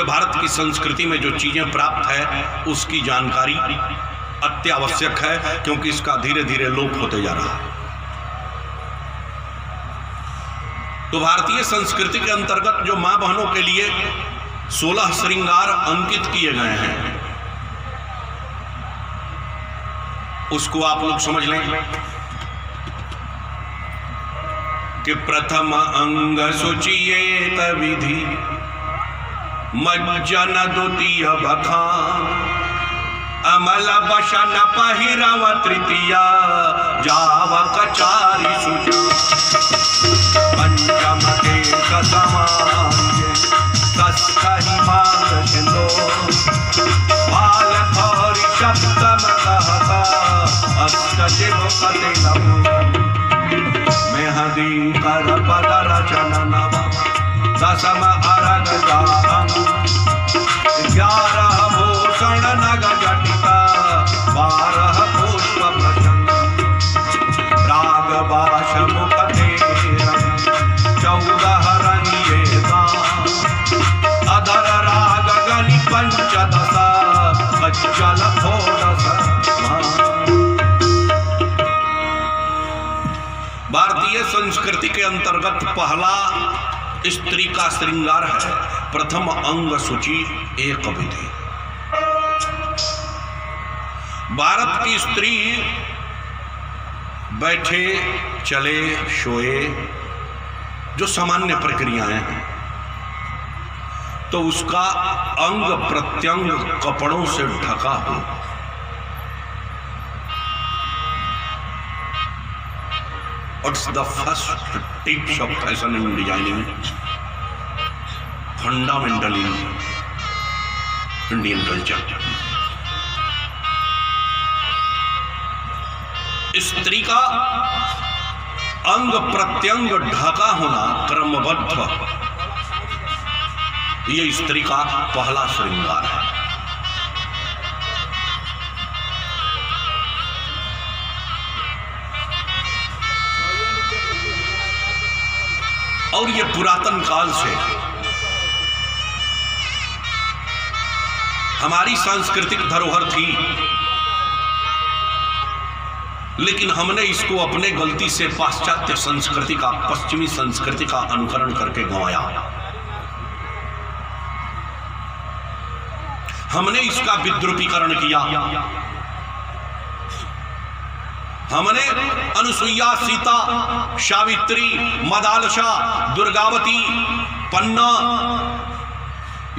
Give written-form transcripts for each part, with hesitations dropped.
भारत की संस्कृति में जो चीजें प्राप्त है उसकी जानकारी अत्यावश्यक है, क्योंकि इसका धीरे धीरे लोप होते जा रहा है। तो भारतीय संस्कृति के अंतर्गत जो मां बहनों के लिए 16 श्रृंगार अंकित किए गए हैं, उसको आप लोग समझ लें कि प्रथम अंग शुचियेत विधि मज्जन द्वितीय बखान अमल बशन पहिरव तृतीय जावक चारि सुजा पंचम केश समांगे षष्ठहि मांग सिंदो बाल थौरि सप्तम कहता अष्टजिम कति नमो मेहदी कर बदल चनन दशम अरग जाम 11 भूषण नग जटिका 12 पुष्प प्रसन्न राग बाश मुख तेरम 14 रंगे अधर राग गनि पंचदश अचल षोडश। भारतीय संस्कृति के अंतर्गत पहला स्त्री का श्रृंगार है प्रथम अंग सूची एक विधि। भारत की स्त्री बैठे चले सोए जो सामान्य प्रक्रियाएं हैं, तो उसका अंग प्रत्यंग कपड़ों से ढका हो। What's the first tips of fashion and designing? Fundamentally Indian culture. स्त्री का अंग प्रत्यंग ढका होना क्रमबद्ध, ये स्त्री का पहला श्रृंगार है। और ये पुरातन काल से हमारी सांस्कृतिक धरोहर थी, लेकिन हमने इसको अपने गलती से पाश्चात्य संस्कृति का, पश्चिमी संस्कृति का अनुकरण करके गंवाया। हमने इसका विद्रूपीकरण किया। हमने अनुसुईया, सीता, सावित्री, मदालसा, दुर्गावती, पन्ना,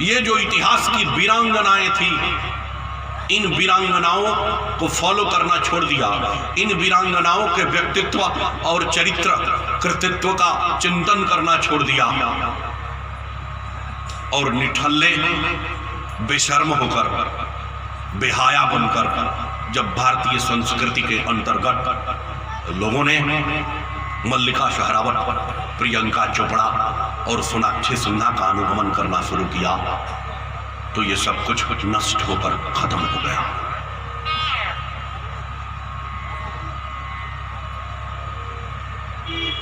ये जो इतिहास की वीरांगनाएं थी, इन वीरांगनाओं को फॉलो करना छोड़ दिया। इन वीरांगनाओं के व्यक्तित्व और चरित्र कृतित्व का चिंतन करना छोड़ दिया और निठल्ले बेशर्म होकर, बेहाया बनकर जब भारतीय संस्कृति के अंतर्गत लोगों ने मल्लिका शेरावत, प्रियंका चोपड़ा और सोनाक्षी सिन्हा का अनुगमन करना शुरू किया, तो ये सब कुछ नष्ट होकर खत्म हो गया।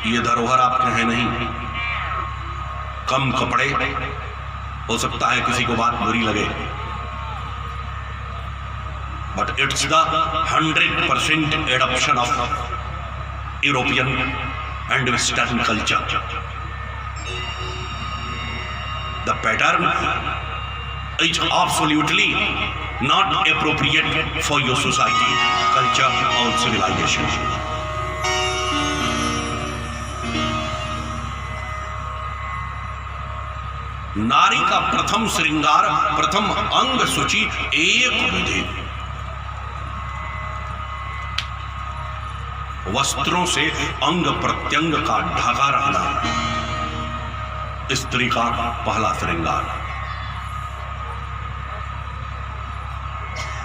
ये धरोहर आपके हैं नहीं। कम कपड़े, हो सकता है किसी को बात बुरी लगे, but it's the 100% adoption of European and Western culture. The pattern is absolutely not appropriate for your society, culture or civilization. नारी का प्रथम श्रृंगार, प्रथम अंग सूची एक विधि। वस्त्रों से अंग प्रत्यंग का ढका रहना स्त्री का पहला श्रृंगार।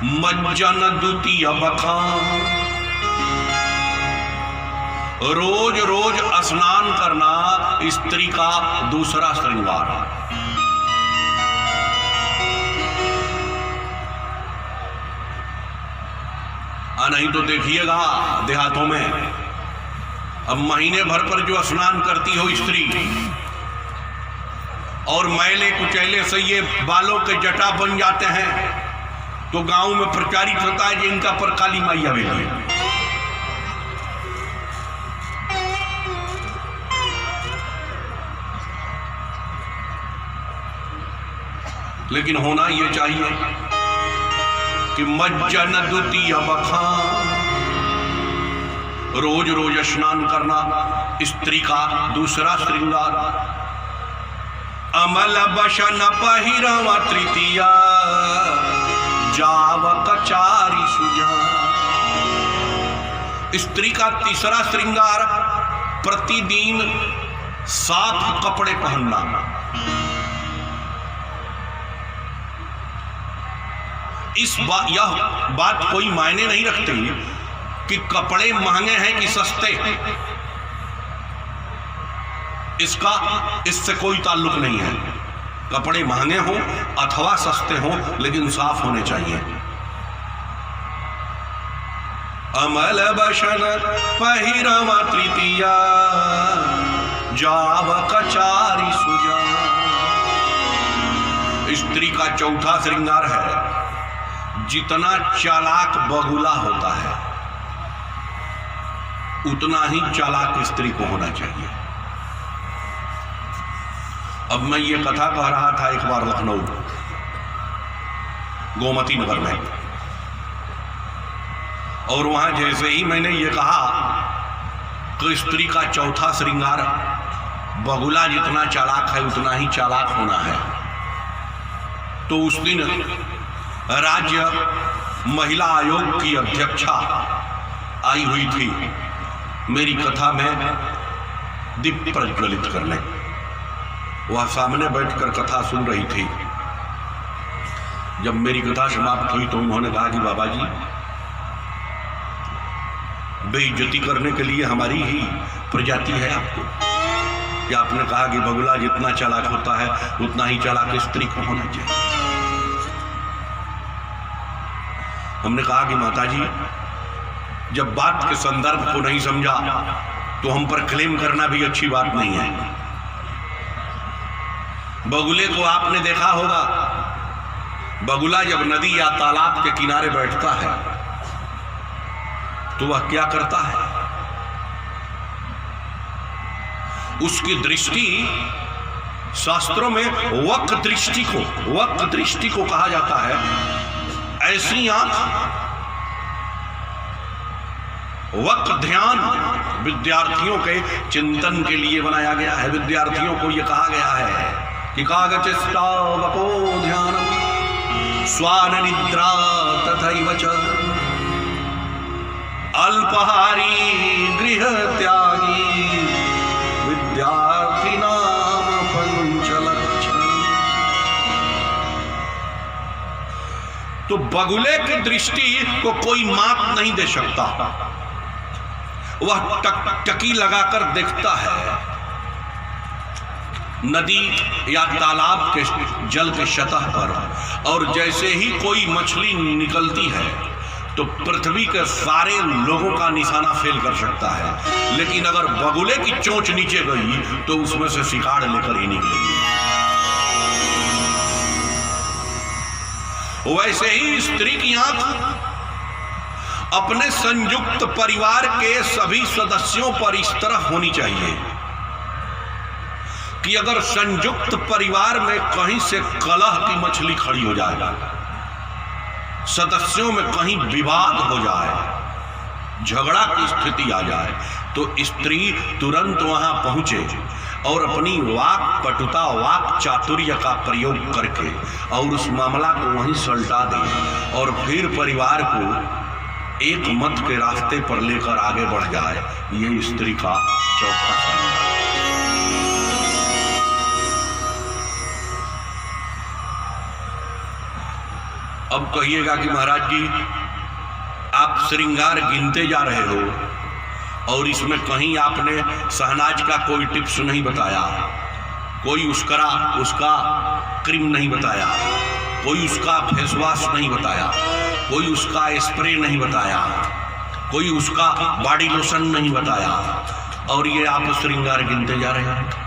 मज्जन द्वितीय बखान, रोज रोज स्नान करना स्त्री का दूसरा श्रृंगार। नहीं तो देखिएगा देहातों में अब महीने भर पर जो स्नान करती हो स्त्री और मैले कुचैले से ये बालों के जटा बन जाते हैं, तो गांव में प्रचारित होता है कि इनका पर काली माई आवेली है। लेकिन होना ये चाहिए कि मज्जन द्वितीय बखान, रोज रोज स्नान करना स्त्री का दूसरा श्रृंगार। अमल बशन पहिरवा तृतीया, जाव कचारी सुजा। स्त्री का तीसरा श्रृंगार प्रतिदिन साफ कपड़े पहनना। यह बात कोई मायने नहीं रखती कि कपड़े महंगे हैं कि सस्ते, इससे कोई ताल्लुक नहीं है। कपड़े महंगे हों अथवा सस्ते हों, लेकिन साफ होने चाहिए। अमल बशन पहिरवा तृतीया, जाव कचारी सुजा। स्त्री का चौथा श्रृंगार है, जितना चालाक बगुला होता है उतना ही चालाक स्त्री को होना चाहिए। अब मैं ये कथा कह रहा था एक बार लखनऊ गोमती नगर में, और वहां जैसे ही मैंने ये कहा कि स्त्री का चौथा श्रृंगार बगुला जितना चालाक है उतना ही चालाक होना है, तो उस दिन राज्य महिला आयोग की अध्यक्षा आई हुई थी मेरी कथा में दीप प्रज्वलित करने। वह सामने बैठकर कथा सुन रही थी। जब मेरी कथा समाप्त हुई तो उन्होंने कहा कि बाबा जी, बेइज्जती करने के लिए हमारी ही प्रजाति है आपको, कि आपने कहा कि बगुला जितना चालाक होता है उतना ही चालाक स्त्री को होना चाहिए। हमने कहा कि माता जी, जब बात के संदर्भ को नहीं समझा तो हम पर क्लेम करना भी अच्छी बात नहीं है। बगुले को आपने देखा होगा, बगुला जब नदी या तालाब के किनारे बैठता है तो वह क्या करता है? उसकी दृष्टि, शास्त्रों में वक दृष्टि को कहा जाता है। ऐसी आंख, वक ध्यान विद्यार्थियों के चिंतन के लिए बनाया गया है। विद्यार्थियों को यह कहा गया है कि कागचिष्टा वको ध्यानम स्वान निद्रा तथैव च, अल्पहारी गृह त्यागी विद्यार्थी नाम पंचलक्षण। तो बगुले की दृष्टि को कोई मात नहीं दे सकता। वह टकटकी लगाकर देखता है नदी या तालाब के जल के सतह पर, और जैसे ही कोई मछली निकलती है तो पृथ्वी के सारे लोगों का निशाना फेल कर सकता है। लेकिन अगर बगुले की चोंच नीचे गई तो उसमें से शिकार लेकर ही निकलेगी। वैसे ही स्त्री की आंख अपने संयुक्त परिवार के सभी सदस्यों पर इस तरह होनी चाहिए कि अगर संयुक्त परिवार में कहीं से कलह की मछली खड़ी हो जाए, सदस्यों में कहीं विवाद हो जाए, झगड़ा की स्थिति आ जाए, तो स्त्री तुरंत वहां पहुंचे और अपनी वाक पटुता, वाक चातुर्य का प्रयोग करके और उस मामला को वहीं सलटा दे और फिर परिवार को एक मत के रास्ते पर लेकर आगे बढ़ जाए। ये स्त्री का चौथा श्रृंगार। अब कहिएगा कि महाराज जी, आप श्रृंगार गिनते जा रहे हो और इसमें कहीं आपने शहनाज का कोई टिप्स नहीं बताया, कोई उसका क्रीम नहीं बताया, कोई उसका फेस वॉश नहीं बताया, कोई उसका स्प्रे नहीं बताया, कोई उसका बॉडी लोशन नहीं बताया, और ये आप श्रृंगार गिनते जा रहे हैं।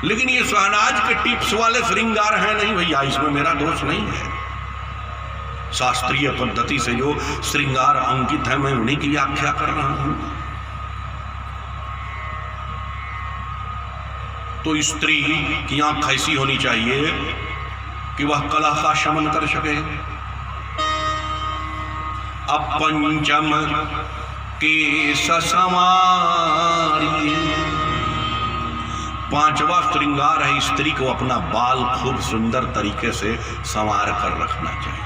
लेकिन ये शहनाज के टिप्स वाले श्रृंगार हैं नहीं भैया, इसमें मेरा दोष नहीं है। शास्त्रीय पद्धति से जो श्रृंगार अंकित है मैं उन्हीं की व्याख्या कर रहा हूं। तो स्त्री की आंख ऐसी होनी चाहिए कि वह कलह का शमन कर सके। अपंचम केश संवारी, पांचवा श्रृंगार है स्त्री को अपना बाल खूब सुंदर तरीके से संवार कर रखना चाहिए।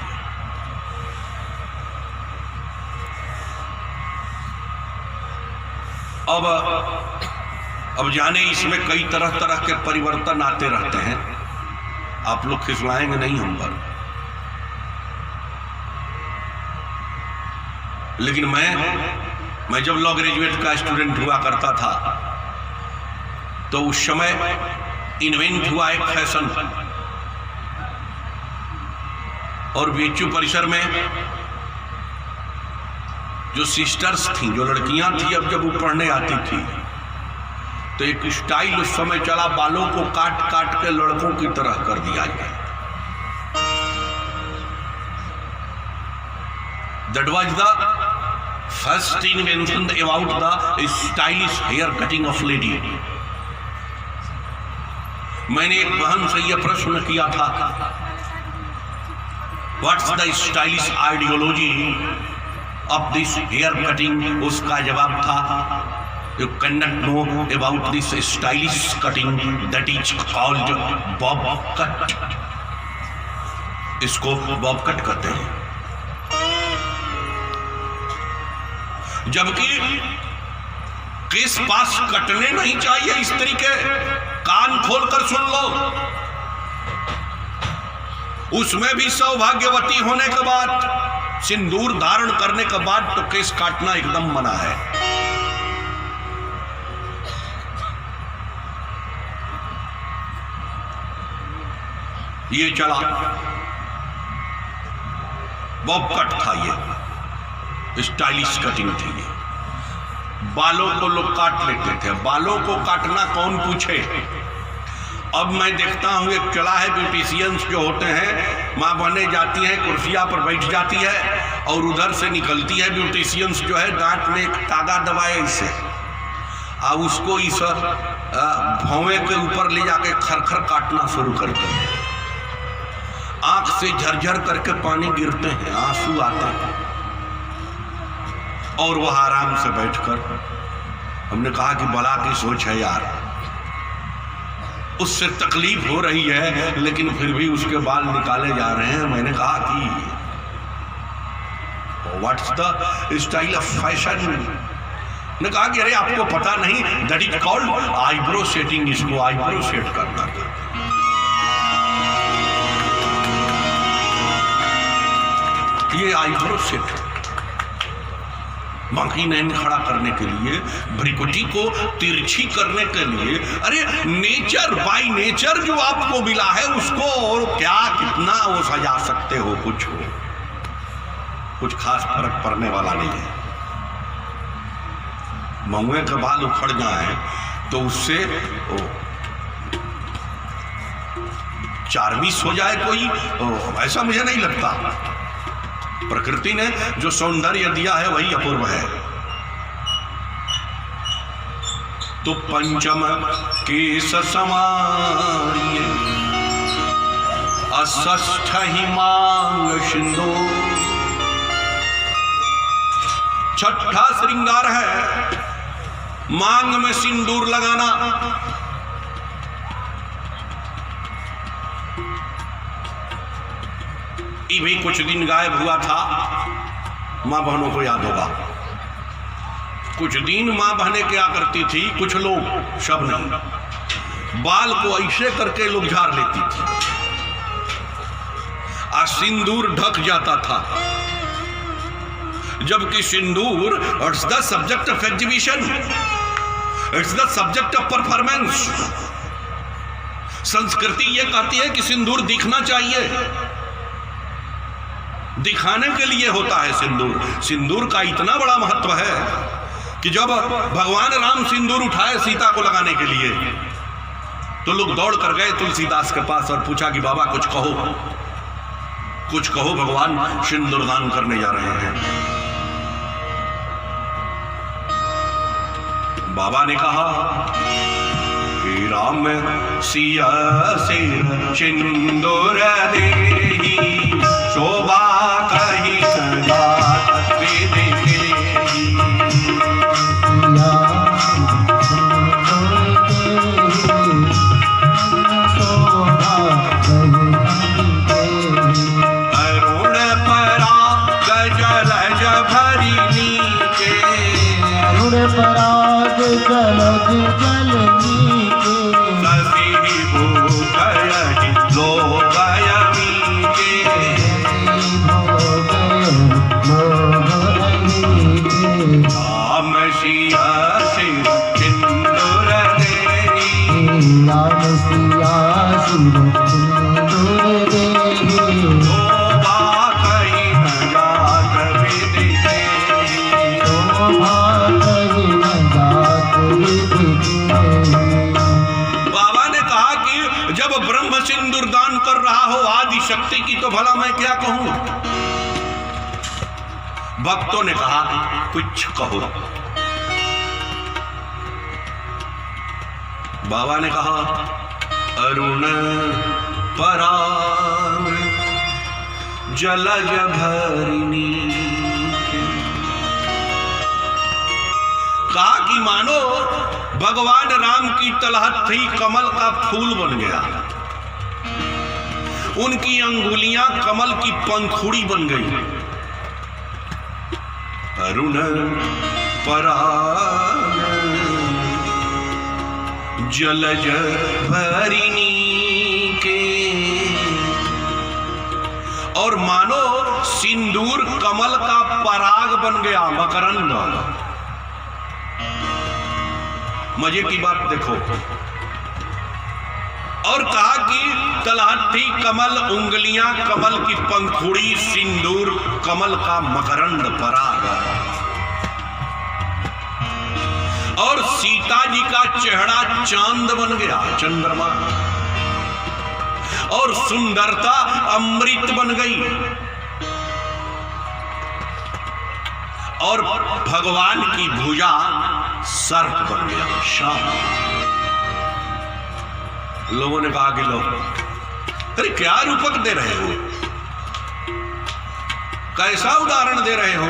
अब जाने इसमें कई तरह तरह के परिवर्तन आते रहते हैं, आप लोग खिसलाएंगे नहीं हम पर। लेकिन मैं जब लॉ ग्रेजुएट का स्टूडेंट हुआ करता था तो उस समय इन्वेंट हुआ एक फैशन, और बीएचयू परिसर में जो सिस्टर्स थी, जो लड़कियां थी, अब जब वो पढ़ने आती थी तो एक स्टाइल उस समय चला, बालों को काट काट के लड़कों की तरह कर दिया गया। That was the first invention about the stylish hair cutting of lady. मैंने एक बहन से यह प्रश्न किया था, What's the stylish ideology of this hair cutting? उसका जवाब था, You cannot know about this stylish cutting that is called bob cut. इसको bob cut कहते हैं। जबकि केस पास कटने नहीं चाहिए स्त्री के, कान खोलकर सुन लो, उसमें भी सौभाग्यवती होने के बाद, सिंदूर धारण करने के बाद तो केस काटना एकदम मना है। ये चला, बॉब कट था, ये स्टाइलिश कटिंग थी। ये बालों को लोग काट लेते थे, बालों को काटना कौन पूछे। अब मैं देखता हूं एक चला है, ब्यूटिशियंस जो होते हैं, माँ बहने जाती हैं, कुर्सिया पर बैठ जाती है और उधर से निकलती है ब्यूटिशियंस जो है, दांत में एक तागा दबाए इसे, और उसको इस भौवे के ऊपर ले जाके खरखर काटना शुरू करते हैं। आंख से झरझर करके पानी गिरते हैं, आंसू आते हैं, और वह आराम से बैठकर, हमने कहा कि भला की सोच है यार, उससे तकलीफ हो रही है लेकिन फिर भी उसके बाल निकाले जा रहे हैं। मैंने कहा कि what's the style of fashion. ने कहा कि अरे आपको पता नहीं, that is called eyebrow setting, इसको आईब्रो सेट करना। ये आईब्रो सेट बाकी नैन खड़ा करने के लिए, भ्रिकुटी को तिरछी करने के लिए। अरे नेचर बाय नेचर जो आपको मिला है उसको और क्या कितना वो सजा सकते हो, कुछ खास फर्क पड़ने वाला नहीं है। महुए के बाल उखड़ जाए तो उससे चार्मिस हो जाए कोई, ऐसा मुझे नहीं लगता। प्रकृति ने जो सौंदर्य दिया है वही अपूर्व है। तो पंचम केश समारिये अष्ठ हिमांग सिंदूर, छठा श्रृंगार है मांग में सिंदूर लगाना। ये भी कुछ दिन गायब हुआ था, मां बहनों को याद होगा। कुछ दिन मां बहनें क्या करती थी, कुछ लोग, सब नहीं, बाल को ऐसे करके लोग झाड़ लेती थी और सिंदूर ढक जाता था। जबकि sindoor it's the subject of exhibition, it's the subject of performance. संस्कृति यह कहती है कि सिंदूर दिखना चाहिए, दिखाने के लिए होता है सिंदूर। सिंदूर का इतना बड़ा महत्व है कि जब भगवान राम सिंदूर उठाए सीता को लगाने के लिए तो लोग दौड़ कर गए तुलसीदास के पास और पूछा कि बाबा कुछ कहो, कुछ कहो, भगवान सिंदूर दान करने जा रहे हैं। बाबा ने कहा कि राम सिया सिर सिंदूर देहि, शोभा कही सदा वेद केहि। अरुण पराग जलज भरी नीचे, अरुण पराग जलज जल नीचे, शशि भूखय लोभय मीचे। राम सिया सिर सिंदूर देहि, राम सिया सिर सिंदूर देहि, शोभा कही जात वेद केहि। शोभा कही जात वेद केहि। बाबा ने कहा कि जब ब्रह्म सिंदूर दान कर रहा हो आदि शक्ति की, तो भला मैं क्या कहूं? भक्तों ने कहा कुछ कहो। बाबा ने कहा अरुण पराग जलज भरिनी। कहा कि मानो भगवान राम की तलहट थी कमल का फूल बन गया, उनकी अंगुलियां कमल की पंखुड़ी बन गई। अरुण पराग जलज भरिनी के, और मानो सिंदूर कमल का पराग बन गया, मकरंद। मजे की बात देखो। और कहा कि तलहटी कमल, उंगलियां कमल की पंखुड़ी, सिंदूर कमल का मकरंद पराग। और सीता जी का चेहरा चांद बन गया, चंद्रमा। और सुंदरता अमृत बन गई। और भगवान की भुजा सर्प बन गया, शाप। लोगों ने कहा कि लोग अरे क्या रूपक दे रहे हो, कैसा उदाहरण दे रहे हो?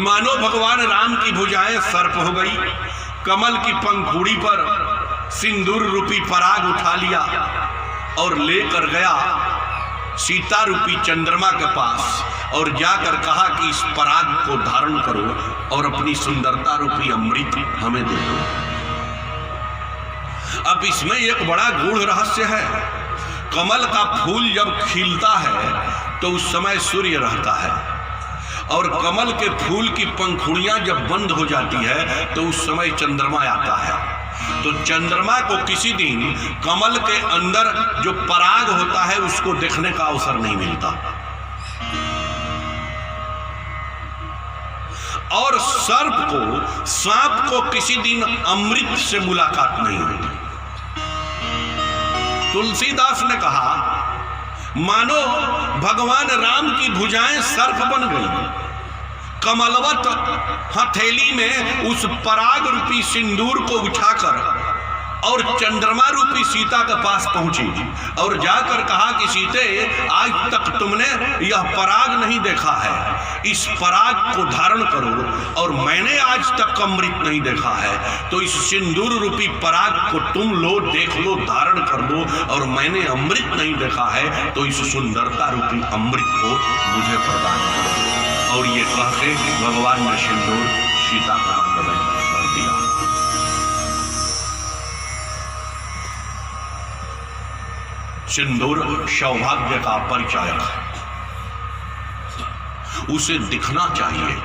मानो भगवान राम की भुजाएं सर्प हो गई, कमल की पंखुड़ी पर सिंदूर रूपी पराग उठा लिया और लेकर गया सीता रूपी चंद्रमा के पास, और जाकर कहा कि इस पराग को धारण करो और अपनी सुंदरता रूपी अमृत हमें दे दो। अब इसमें एक बड़ा गूढ़ रहस्य है। कमल का फूल जब खिलता है तो उस समय सूर्य रहता है, और कमल के फूल की पंखुड़ियां जब बंद हो जाती है तो उस समय चंद्रमा आता है। तो चंद्रमा को किसी दिन कमल के अंदर जो पराग होता है उसको देखने का अवसर नहीं मिलता, और सर्प को, सांप को किसी दिन अमृत से मुलाकात नहीं होती। तुलसीदास ने कहा मानो भगवान राम की भुजाएं सर्प बन गई, कमलवत हथेली में उस पराग रूपी सिंदूर को उठाकर और चंद्रमा रूपी सीता के पास पहुंची और जाकर कहा कि सीते, आज तक तुमने यह पराग नहीं देखा है, इस पराग को धारण करो, और मैंने आज तक अमृत नहीं देखा है, तो इस सिंदूर रूपी पराग को तुम लो, देख लो, धारण कर लो, और मैंने अमृत नहीं देखा है तो इस सुंदरता रूपी अमृत को मुझे प्रदान करो। और ये कह के भगवान ने सिंदूर सीता का अंग में भर दिया। सिंदूर सौभाग्य का परिचायक है, उसे दिखना चाहिए।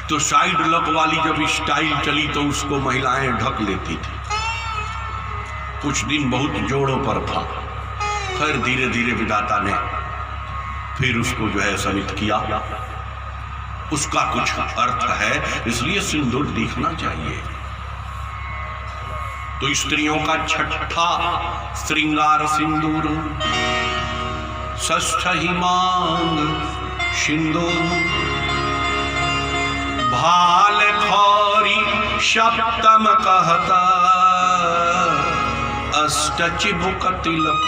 तो साइड लक वाली जब स्टाइल चली तो उसको महिलाएं ढक लेती थी। कुछ दिन बहुत जोड़ों पर था, फिर धीरे धीरे विधाता ने फिर उसको जो है समित किया। उसका कुछ अर्थ है, इसलिए सिंदूर दिखना चाहिए। तो स्त्रियों का छठा श्रृंगार सिंदूर, षष्ठ ही मांग सिंदूर, भाल खौरी सप्तम कहता, अष्ट चिबुक तिलक।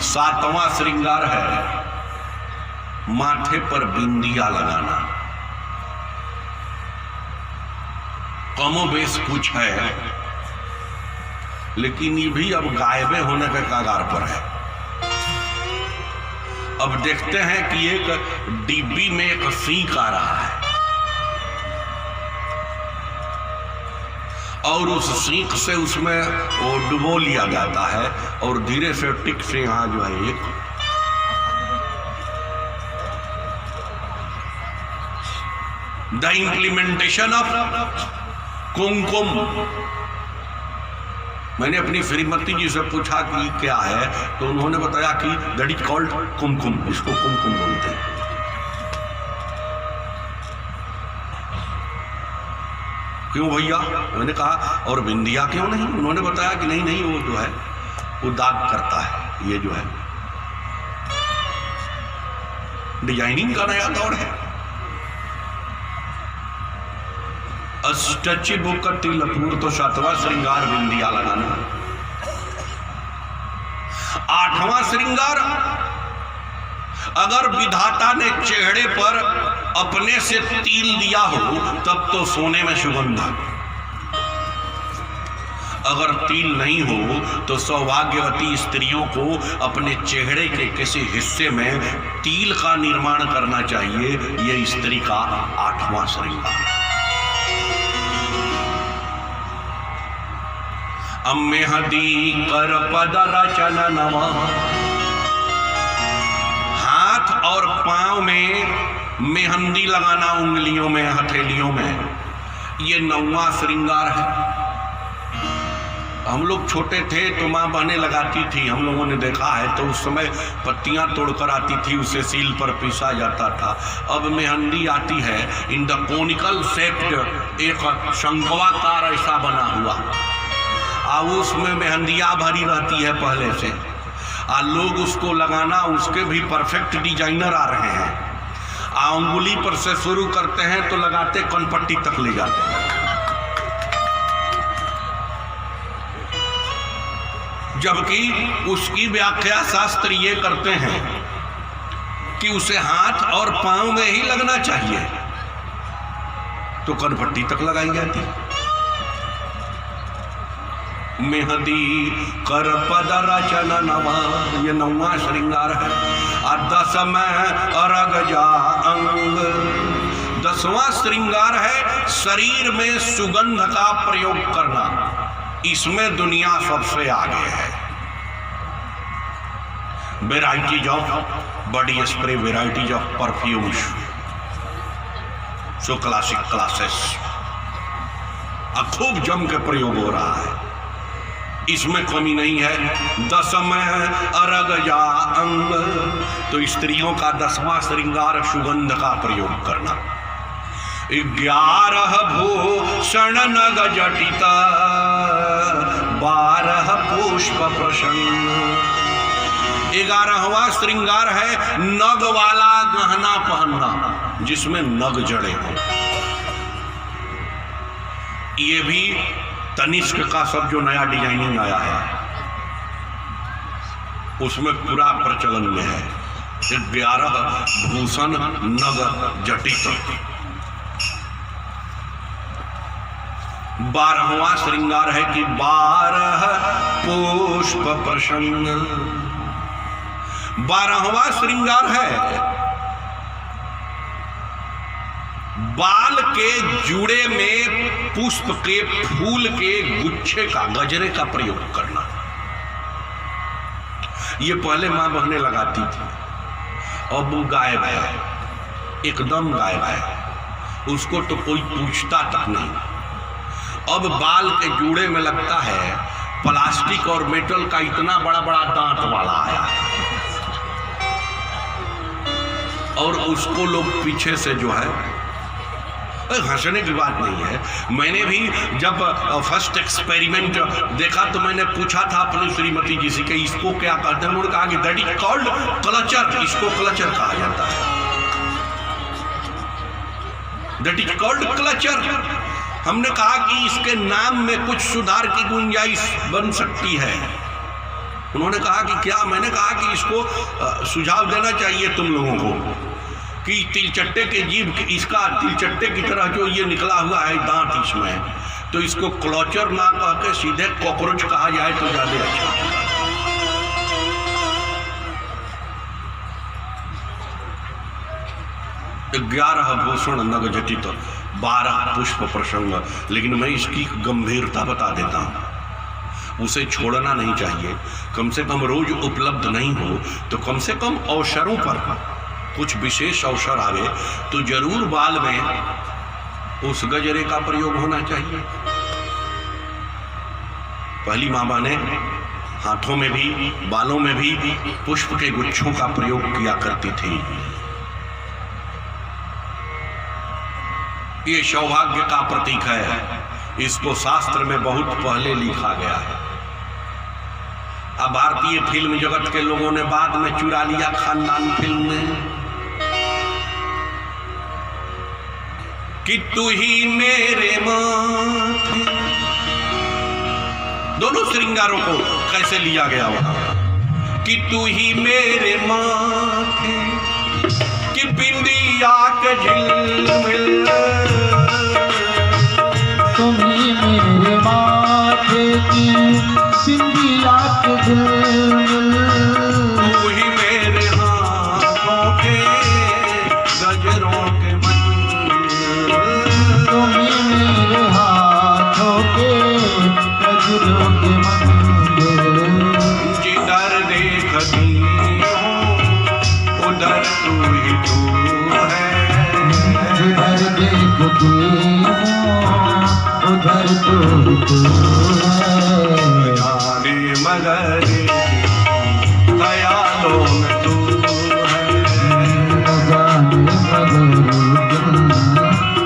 सातवां श्रृंगार है माथे पर बिंदिया लगाना। कमोबेश कुछ है, लेकिन ये भी अब गायबे होने के कगार पर है। अब देखते हैं कि एक डिब्बी में एक सींक आ रहा है और उस सींक से उसमें वो डुबो लिया जाता है और धीरे से टिक से यहां जो है एक द इम्प्लीमेंटेशन ऑफ कुमकुम। मैंने अपनी श्रीमती जी से पूछा कि क्या है, तो उन्होंने बताया कि दैट इज कॉल्ड कुमकुम, इसको कुमकुम बोलते हैं। क्यों भैया? मैंने कहा और बिंदिया क्यों नहीं? उन्होंने बताया कि नहीं नहीं, वो जो है वो दाग करता है, ये जो है डिजाइनिंग का नया दौर है। अष्टचिबुक तिलक तो सातवां श्रृंगार बिंदिया लगाना। आठवां श्रृंगार, अगर विधाता ने चेहरे पर अपने से तिल दिया हो तब तो सोने में सुगंध। अगर तिल नहीं हो तो सौभाग्यवती स्त्रियों को अपने चेहरे के किसी हिस्से में तिल का निर्माण करना चाहिए। यह स्त्री का आठवां श्रृंगार। मेहंदी कर पद रचन नवा, हाथ और पांव में मेहंदी लगाना, उंगलियों में, हथेलियों में, ये नौवां श्रृंगार है। हम लोग छोटे थे तो माँ बहनें लगाती थी, हम लोगों ने देखा है। तो उस समय पत्तियां तोड़कर आती थी, उसे सील पर पीसा जाता था। अब मेहंदी आती है इन द कोनिकल शेप्ड, एक शंखवाकार ऐसा बना हुआ, उसमें मेहंदिया भरी रहती है पहले से, लोग उसको लगाना, उसके भी परफेक्ट डिजाइनर आ रहे हैं। अंगुली पर से शुरू करते हैं तो लगाते कनपट्टी तक ले जाते हैं। जबकि उसकी व्याख्या शास्त्र ये करते हैं कि उसे हाथ और पांव में ही लगना चाहिए, तो कनपट्टी तक लगाई जाती है। मेहंदी कर पद रचन नवा, ये नौवां श्रृंगार है। और 10 में अरग जा अंग, 10वां श्रृंगार है शरीर में सुगंध का प्रयोग करना। इसमें दुनिया सबसे आगे है। Varieties of body spray, varieties of perfumes, so classic classes खूब जम के प्रयोग हो रहा है, इसमें कमी नहीं है। 10 में अरग जा अंग, तो स्त्रियों का 10वां श्रृंगार सुगंध का प्रयोग करना। 11 भूषण नग जटिता, 12 पुष्प प्रसन्न। 11वां श्रृंगार है नग वाला गहना पहनना, जिसमें नग जड़े हों। ये भी तनिष्क का सब जो नया डिजाइनिंग आया है उसमें पूरा प्रचलन में है। 11 भूषण नग जटित। 12वां श्रृंगार है कि 12 पुष्प प्रसन्न। 12वां श्रृंगार है बाल के जूड़े में पुष्प के, फूल के गुच्छे का, गजरे का प्रयोग करना। ये पहले मां बहनें लगाती थी, अब वो गायब है, एकदम गायब है। उसको तो कोई पूछता तक नहीं। अब बाल के जूड़े में लगता है प्लास्टिक और मेटल का इतना बड़ा बड़ा दांत वाला आया है, और उसको लोग पीछे से जो है हंसने की बात नहीं है। मैंने भी जब फर्स्ट एक्सपेरिमेंट देखा तो मैंने पूछा था अपनी श्रीमती जी से कि इसको क्या कहते हैं। उन्होंने कहा कि दैट इज कॉल्ड क्लचर, इसको क्लचर कहा जाता है, दैट इज कॉल्ड क्लचर। हमने कहा कि इसके नाम में कुछ सुधार की गुंजाइश बन सकती है। उन्होंने कहा कि क्या? मैंने कहा कि इसको सुझाव देना चाहिए तुम लोगों को कि तिलचट्टे के जीभ, इसका तिलचट्टे की तरह जो ये निकला हुआ है दांत इसमें, तो इसको क्लचर ना कह के सीधे कॉकरोच कहा जाए तो ज्यादा अच्छा। 11 भूषण नग जटित 12 पुष्प प्रसंग, लेकिन मैं इसकी गंभीरता बता देता हूं। उसे छोड़ना नहीं चाहिए। कम से कम रोज उपलब्ध नहीं हो तो कम से कम अवसरों पर, कुछ विशेष अवसर आवे तो जरूर बाल में उस गजरे का प्रयोग होना चाहिए। पहली माँ ने हाथों में भी बालों में भी पुष्प के गुच्छों का प्रयोग किया करती थी। ये सौभाग्य का प्रतीक है। इसको शास्त्र में बहुत पहले लिखा गया है। अब भारतीय फिल्म जगत के लोगों ने बाद में चुरा लिया खानदान फिल्म में कि तू ही मेरे माथे। दोनों श्रृंगारों को कैसे लिया गया वहां कि तू ही मेरे माथे कि बिंदिया के झिलमिल, तुम्ही मेरे माथे की बिंदिया के झिलमिल, तू ही मेरे हाथों के गजरों के मंदिर, तुम्ही मेरे हाथों के गजरों के मंदिर, जिधर देखती हूँ उधर तू ही तू है, जिधर देखती हूँ उधर तू है, जाने मगर ख्यालों में तू है, जाने मगर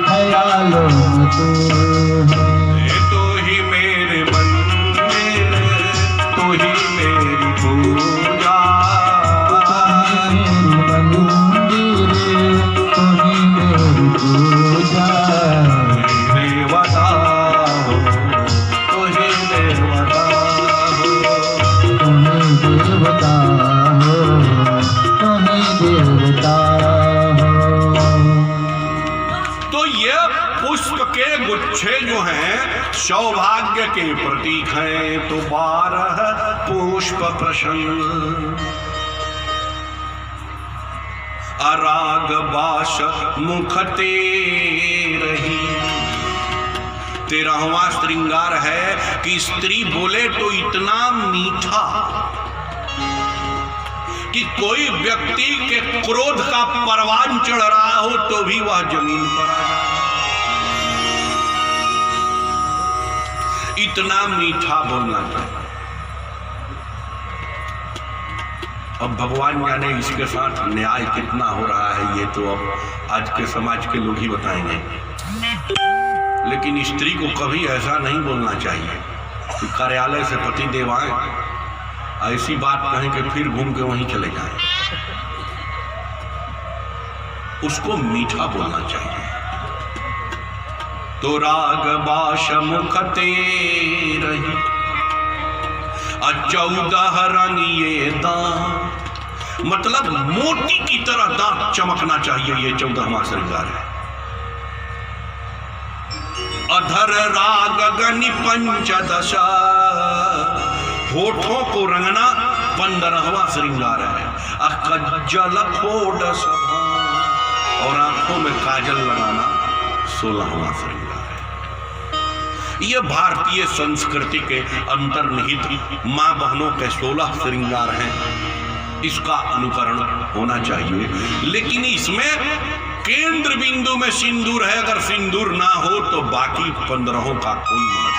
ख्यालों में तू है, तू ही मेरे मंदिर, तू ही मेरी पूजा, मंदिर तुम्ही मेरी पूजा, देवता हो तू ही देवता हो, तुम्ही देवता हो, तुम्ही देवता हो। तो ये पुष्प के गुच्छे जो हैं सौभाग्य के प्रतीक हैं। तो 12 पुष्प प्रसंग अराग बास मुख ते रही। 13वां श्रृंगार है कि स्त्री बोले तो इतना मीठा कि कोई व्यक्ति के क्रोध का परवान चढ़ रहा हो तो भी वह जमीन पर आ जाए। इतना मीठा बोलना चाहिए। अब भगवान जाने इसके साथ न्याय कितना हो रहा है, ये तो अब आज के समाज के लोग ही बताएंगे। लेकिन स्त्री को कभी ऐसा नहीं बोलना चाहिए कि कार्यालय से पति देव आए, ऐसी बात कहें कि फिर घूम के वहीं चले जाएं। उसको मीठा बोलना चाहिए। तो राग बाश मुख ते रही 14 रंग ये दांत, मतलब मोती की तरह दांत चमकना चाहिए। ये 14वां श्रृंगार है। अधर राग गनि 15, होठों को रंगना 15वां श्रृंगार है। अकज्जल खोडस, और आंखों में काजल लगाना 16वां श्रृंगार है। ये भारतीय संस्कृति के अंतर्निहित मां बहनों के 16 श्रृंगार हैं। इसका अनुकरण होना चाहिए। लेकिन इसमें केंद्र बिंदु में सिंदूर है। अगर सिंदूर ना हो तो बाकी 15 का कोई महत्व